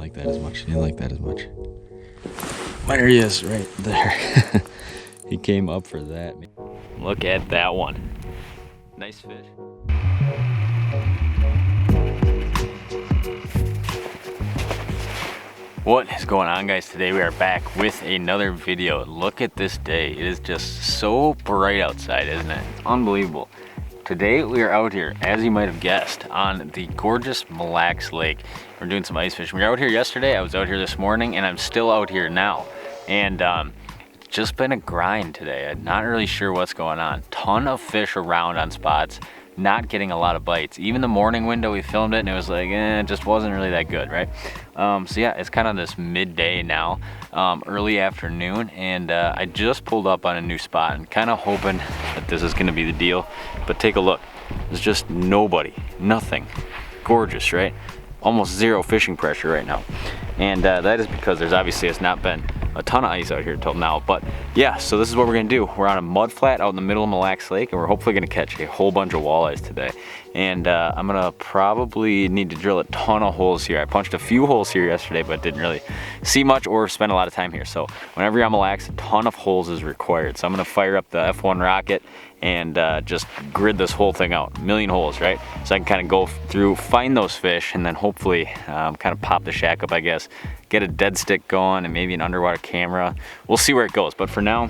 like that as much. He didn't like that as much. There he is, right there. He came up for that. Look at that one. Nice fish. What is going on, guys? Today we are back with another video. Look at this day. It is just so bright outside, isn't it? It's unbelievable. Today we are out here, as you might have guessed, on the gorgeous Mille Lacs Lake. We're doing some ice fishing. We were out here yesterday, I was out here this morning, and I'm still out here now. And it's just been a grind today. I'm not really sure what's going on. Ton of fish around on spots, not getting a lot of bites. Even the morning window we filmed it and it was like, it just wasn't really that good, right? So yeah, it's kind of this midday now, early afternoon, and I just pulled up on a new spot and kind of hoping that this is gonna be the deal. But take a look, there's just nobody, nothing. Gorgeous, right? Almost zero fishing pressure right now. And that is because there's obviously has not been a ton of ice out here till now. But yeah, so this is what we're gonna do. We're on a mud flat out in the middle of Mille Lacs Lake, and we're hopefully gonna catch a whole bunch of walleyes today. And I'm gonna probably need to drill a ton of holes here. I punched a few holes here yesterday, but didn't really see much or spend a lot of time here. So whenever you're on Mille Lacs, a ton of holes is required. So I'm gonna fire up the F1 rocket and just grid this whole thing out. A million holes, right? So I can kind of go through, find those fish, and then hopefully kind of pop the shack up, I guess, get a dead stick going and maybe an underwater camera. We'll see where it goes, but for now,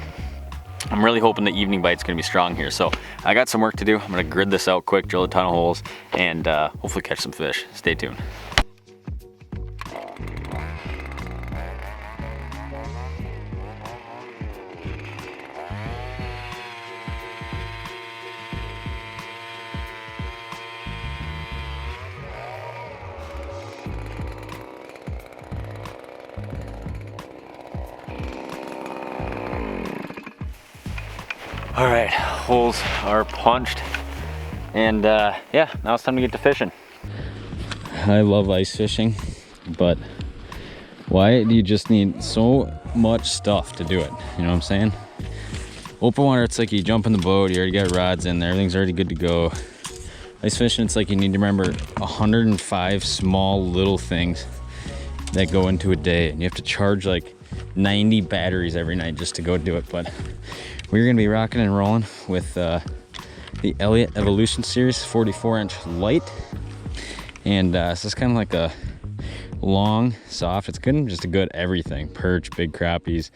I'm really hoping the evening bite's gonna be strong here. So I got some work to do. I'm gonna grid this out quick, drill a ton of holes, and hopefully catch some fish. Stay tuned. All right, holes are punched, and yeah, now it's time to get to fishing. I love ice fishing, but why do you just need so much stuff to do it? You know what I'm saying? Open water, it's like you jump in the boat, you already got rods in there, everything's already good to go. Ice fishing, it's like you need to remember 105 small little things that go into a day, and you have to charge like 90 batteries every night just to go do it. But we're gonna be rocking and rolling with the Elliott Evolution Series 44-inch light, and it's just kind of like a long, soft. It's good, just a good everything: perch, big crappies,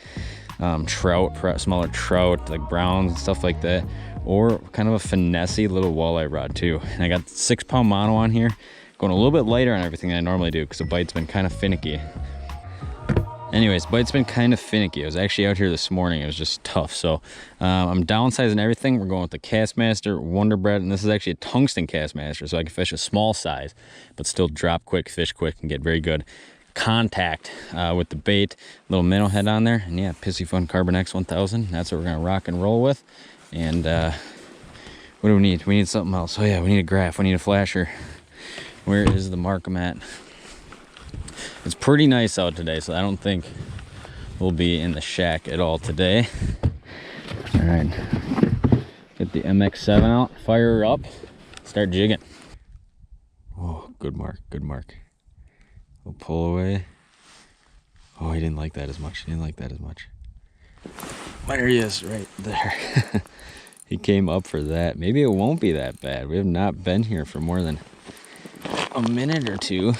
trout, smaller trout like browns and stuff like that, or kind of a finessey little walleye rod too. And I got 6-pound mono on here, going a little bit lighter on everything than I normally do because the bite's been kind of finicky. Anyways, bite's been kind of finicky. I was actually out here this morning. It was just tough. So I'm downsizing everything. We're going with the Castmaster Wonder Bread, and this is actually a tungsten Castmaster, so I can fish a small size, but still drop quick, fish quick, and get very good contact with the bait. Little minnow head on there, and yeah, Pissy Fun Carbon X 1000. That's what we're gonna rock and roll with. And what do we need? We need something else. Oh yeah, we need a graph. We need a flasher. Where is the Markham at? It's pretty nice out today, so I don't think we'll be in the shack at all today. All right, get the MX7 out, fire her up, start jigging. Oh, good mark, good mark. We'll pull away. Oh, he didn't like that as much. He didn't like that as much. There he is, right there. He came up for that. Maybe it won't be that bad. We have not been here for more than a minute or two.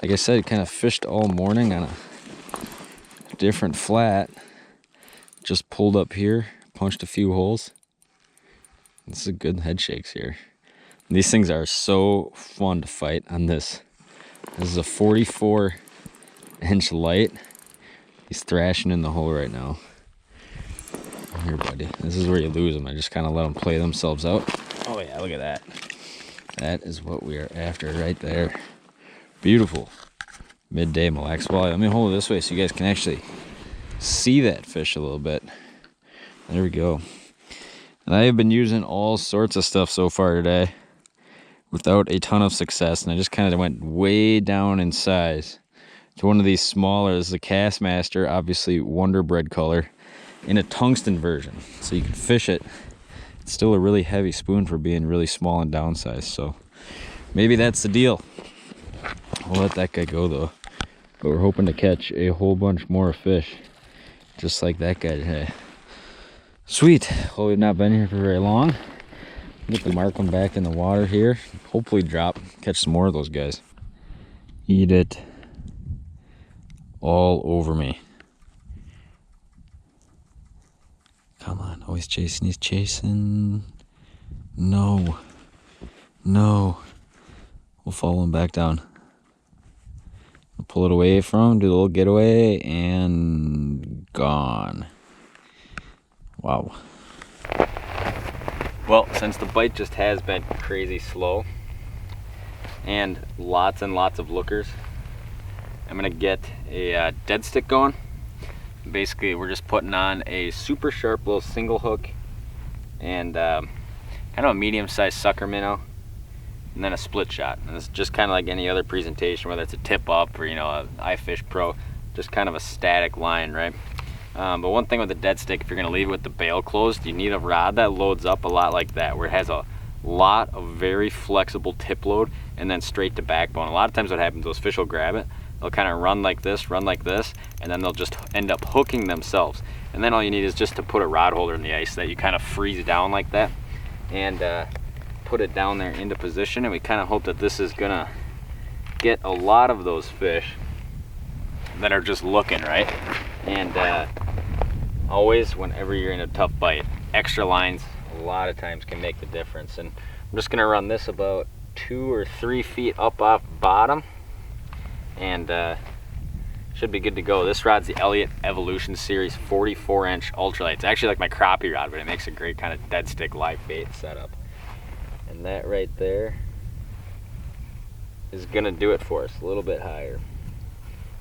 Like I said, kind of fished all morning on a different flat. Just pulled up here, punched a few holes. This is a good head shakes here. These things are so fun to fight on this. This is a 44-inch light. He's thrashing in the hole right now. Here, buddy. This is where you lose them. I just kind of let them play themselves out. Oh yeah, look at that. That is what we are after right there. Beautiful midday Mille Lacs walleye. Let me hold it this way so you guys can actually see that fish a little bit. There we go. And I have been using all sorts of stuff so far today without a ton of success, and I just kind of went way down in size to one of these smaller. This is a Castmaster, obviously Wonder Bread color, in a tungsten version, so you can fish it. It's still a really heavy spoon for being really small and downsized, so maybe that's the deal. We'll let that guy go though. but we're hoping to catch a whole bunch more fish, just like that guy today. Sweet. Well, we've not been here for very long. Get the mark them back in the water here. Hopefully catch some more of those guys. Eat it all over me. Come on, always chasing. He's chasing. No. No. We'll follow him back down. We'll pull it away from him, do a little getaway, and gone. Wow. Well, since the bite just has been crazy slow and lots of lookers, I'm gonna get a dead stick going. Basically, we're just putting on a super sharp little single hook and kind of a medium-sized sucker minnow, and then a split shot. And it's just kind of like any other presentation, whether it's a tip up or, you know, a iFish Pro, just kind of a static line, right? But one thing with the dead stick, if you're gonna leave it with the bail closed, you need a rod that loads up a lot like that, where it has a lot of very flexible tip load and then straight to backbone. A lot of times what happens, those fish will grab it, they'll kind of run like this, and then they'll just end up hooking themselves. And then all you need is just to put a rod holder in the ice that you kind of freeze down like that, and put it down there into position. And we kind of hope that this is gonna get a lot of those fish that are just looking, right? And always, whenever you're in a tough bite, extra lines a lot of times can make the difference. And I'm just gonna run this about 2 or 3 feet up off bottom, and should be good to go. This rod's the Elliott Evolution Series 44-inch ultralight. It's actually like my crappie rod, but it makes a great kind of dead stick live bait setup. And that right there is gonna do it for us, a little bit higher.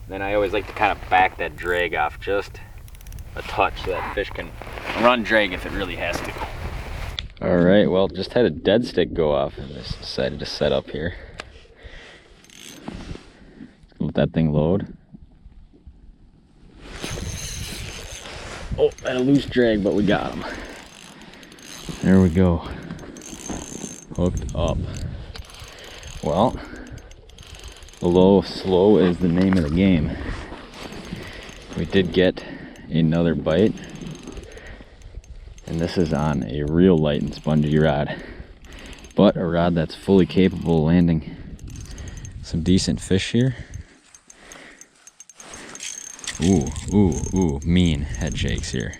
Then I always like to kind of back that drag off just a touch so that fish can run drag if it really has to. All right, well, just had a dead stick go off and I just decided to set up here. Let that thing load. Oh, had a loose drag, but we got him. There we go. Hooked up. Well, slow is the name of the game. We did get another bite, and this is on a real light and spongy rod, but a rod that's fully capable of landing some decent fish here. Ooh, mean head shakes here.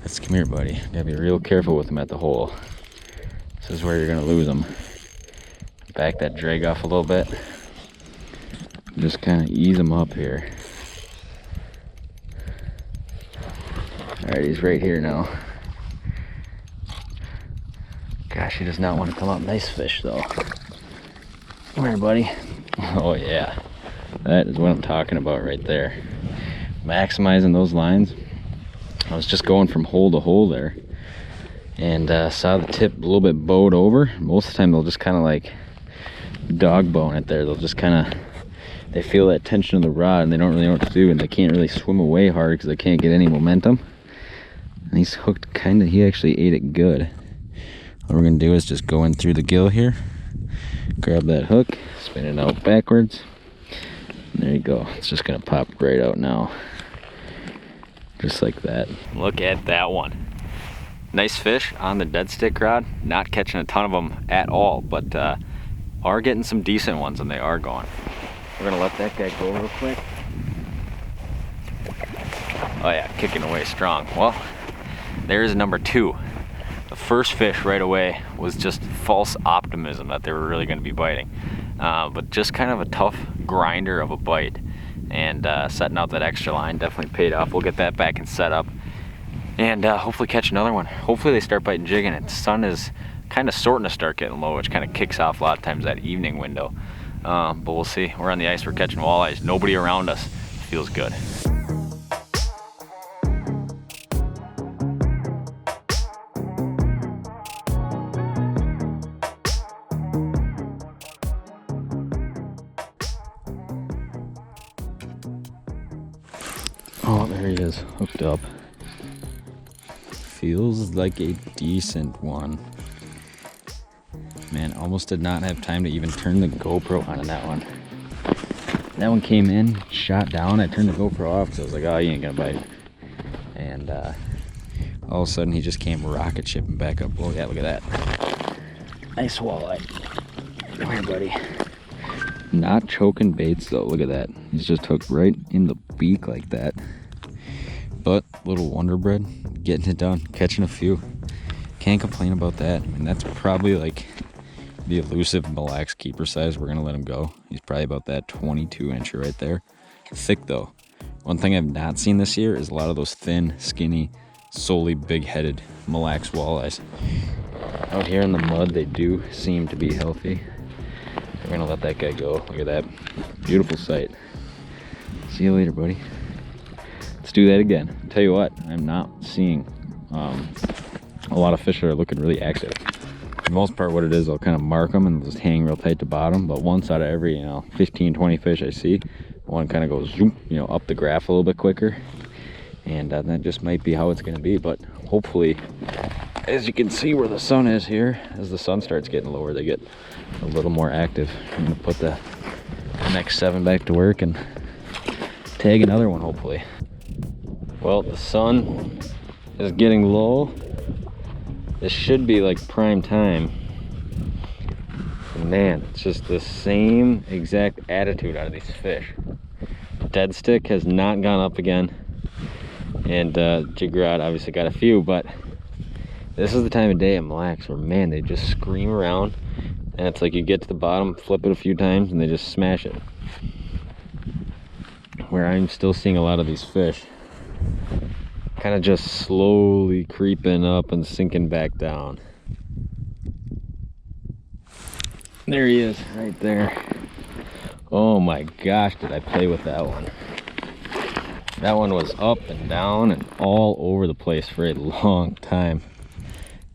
Let's come here, buddy. Gotta be real careful with them at the hole. This is where you're gonna lose them. Back that drag off a little bit. Just kind of ease them up here. All right, he's right here now. Gosh, he does not want to come up. Nice fish though. Come here, buddy. Oh yeah, that is what I'm talking about right there. Maximizing those lines. I was just going from hole to hole there, and saw the tip a little bit bowed over. Most of the time they'll just kind of like dog bone it there. They'll just kind of, they feel that tension of the rod and they don't really know what to do, and they can't really swim away hard because they can't get any momentum. And he's hooked kind of, he actually ate it good. What we're gonna do is just go in through the gill here, grab that hook, spin it out backwards, and there you go. It's just gonna pop right out now, just like that. Look at that one. Nice fish on the dead stick rod. Not catching a ton of them at all, but are getting some decent ones, and they are going. We're gonna let that guy go real quick. Oh yeah, kicking away strong. Well, there's number 2. The first fish right away was just false optimism that they were really gonna be biting. But just kind of a tough grinder of a bite. And setting out that extra line definitely paid off. We'll get that back and set up, and hopefully catch another one. Hopefully they start biting jigging. And the sun is kind of starting to start getting low, which kind of kicks off a lot of times that evening window. But we'll see. We're on the ice, we're catching walleyes. Nobody around us. Feels good. Oh, there he is, hooked up. Feels like a decent one. Man, almost did not have time to even turn the GoPro on that one. That one came in, shot down. I turned the GoPro off because I was like, oh, he ain't gonna bite. And all of a sudden, he just came rocket shipping back up. Oh yeah, look at that. Nice walleye. Come here, buddy. Not choking baits though, look at that. He's just hooked right in the beak like that. But little Wonder Bread, getting it done, catching a few. Can't complain about that. I mean, that's probably like the elusive Mille Lacs keeper size. We're gonna let him go. He's probably about that 22-incher right there. Thick though. One thing I've not seen this year is a lot of those thin, skinny, solely big-headed Mille Lacs walleyes. Out here in the mud, they do seem to be healthy. We're gonna let that guy go. Look at that. Beautiful sight. See you later, buddy. Let's do that again. I'll tell you what, I'm not seeing a lot of fish that are looking really active. For the most part, what it is, I'll kind of mark them and just hang real tight to bottom. But once out of every, 15, 20 fish I see, one kind of goes zoom, up the graph a little bit quicker. And that just might be how it's going to be. But hopefully, as you can see where the sun is here, as the sun starts getting lower, they get a little more active. I'm going to put the next 7 back to work and tag another one, hopefully. Well, the sun is getting low. This should be like prime time. Man, it's just the same exact attitude out of these fish. Dead stick has not gone up again. And jig rod obviously got a few, but this is the time of day at Mille Lacs where, man, they just scream around. And it's like you get to the bottom, flip it a few times, and they just smash it. Where I'm still seeing a lot of these fish kind of just slowly creeping up and sinking back down. There he is, right there. Oh my gosh, did I play with that one. That one was up and down and all over the place for a long time.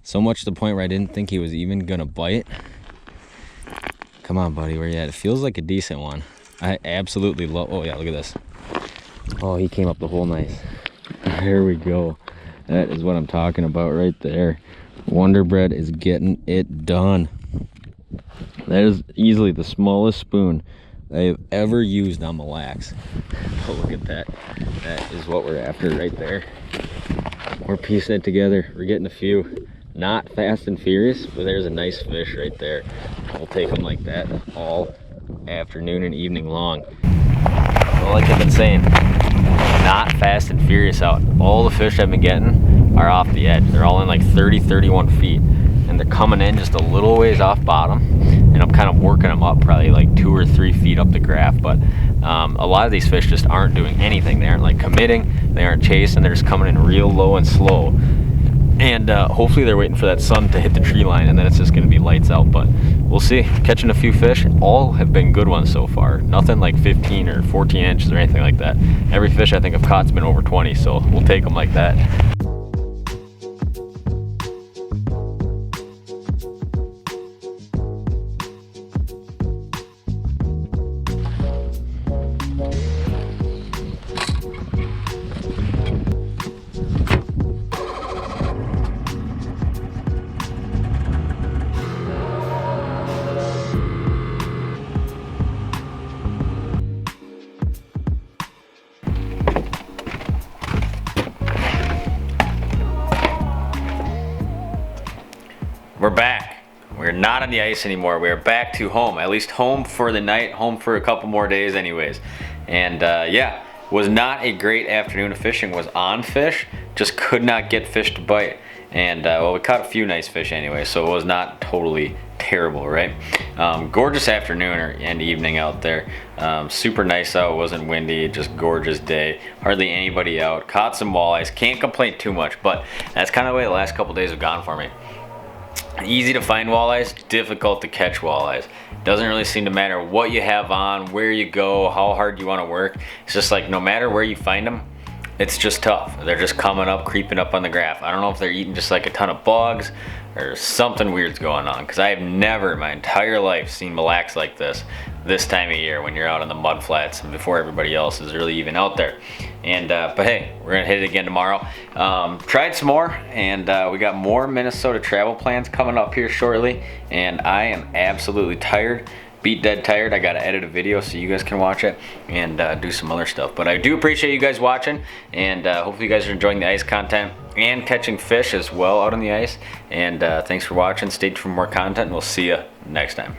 So much to the point where I didn't think he was even gonna bite. Come on, buddy, where you at? It feels like a decent one. I absolutely love, oh yeah, look at this. Oh, he came up the hole nice. There we go. That is what I'm talking about right there. Wonder Bread is getting it done. That is easily the smallest spoon I have ever used on Mille Lacs. Oh, look at that. That is what we're after right there. We're piecing it together. We're getting a few. Not fast and furious, but there's a nice fish right there. We'll take them like that all afternoon and evening long. Well, like I've been saying, not fast and furious out. All the fish I've been getting are off the edge. They're all in like 30, 31 feet. And they're coming in just a little ways off bottom. And I'm kind of working them up probably like 2 or 3 feet up the graph. But a lot of these fish just aren't doing anything. They aren't like committing. They aren't chasing. They're just coming in real low and slow. And hopefully they're waiting for that sun to hit the tree line, and then it's just going to be lights out. But we'll see. Catching a few fish. All have been good ones so far. Nothing like 15 or 14 inches or anything like that. Every fish I think I've caught's been over 20, so we'll take them like that. We're back. We're not on the ice anymore. We're back to home, at least home for the night, home for a couple more days anyways. And yeah, was not a great afternoon of fishing. Was on fish, just could not get fish to bite. And well, we caught a few nice fish anyway, so it was not totally terrible, right? Gorgeous afternoon and evening out there. Super nice out, it wasn't windy, just gorgeous day. Hardly anybody out. Caught some walleyes, can't complain too much, but that's kind of the way the last couple days have gone for me. Easy to find walleyes, difficult to catch walleyes. Doesn't really seem to matter what you have on, where you go, how hard you want to work. It's just like no matter where you find them, it's just tough. They're just coming up, creeping up on the graph. I don't know if they're eating just like a ton of bugs or something weird's going on, because I have never in my entire life seen Mille Lacs like this time of year when you're out on the mud flats and before everybody else is really even out there. And but hey, we're gonna hit it again tomorrow. Tried some more, and we got more Minnesota travel plans coming up here shortly, and I am absolutely tired beat dead tired. I gotta edit a video so you guys can watch it and do some other stuff. But I do appreciate you guys watching, and hopefully you guys are enjoying the ice content and catching fish as well out on the ice. And thanks for watching. Stay tuned for more content, and we'll see you next time.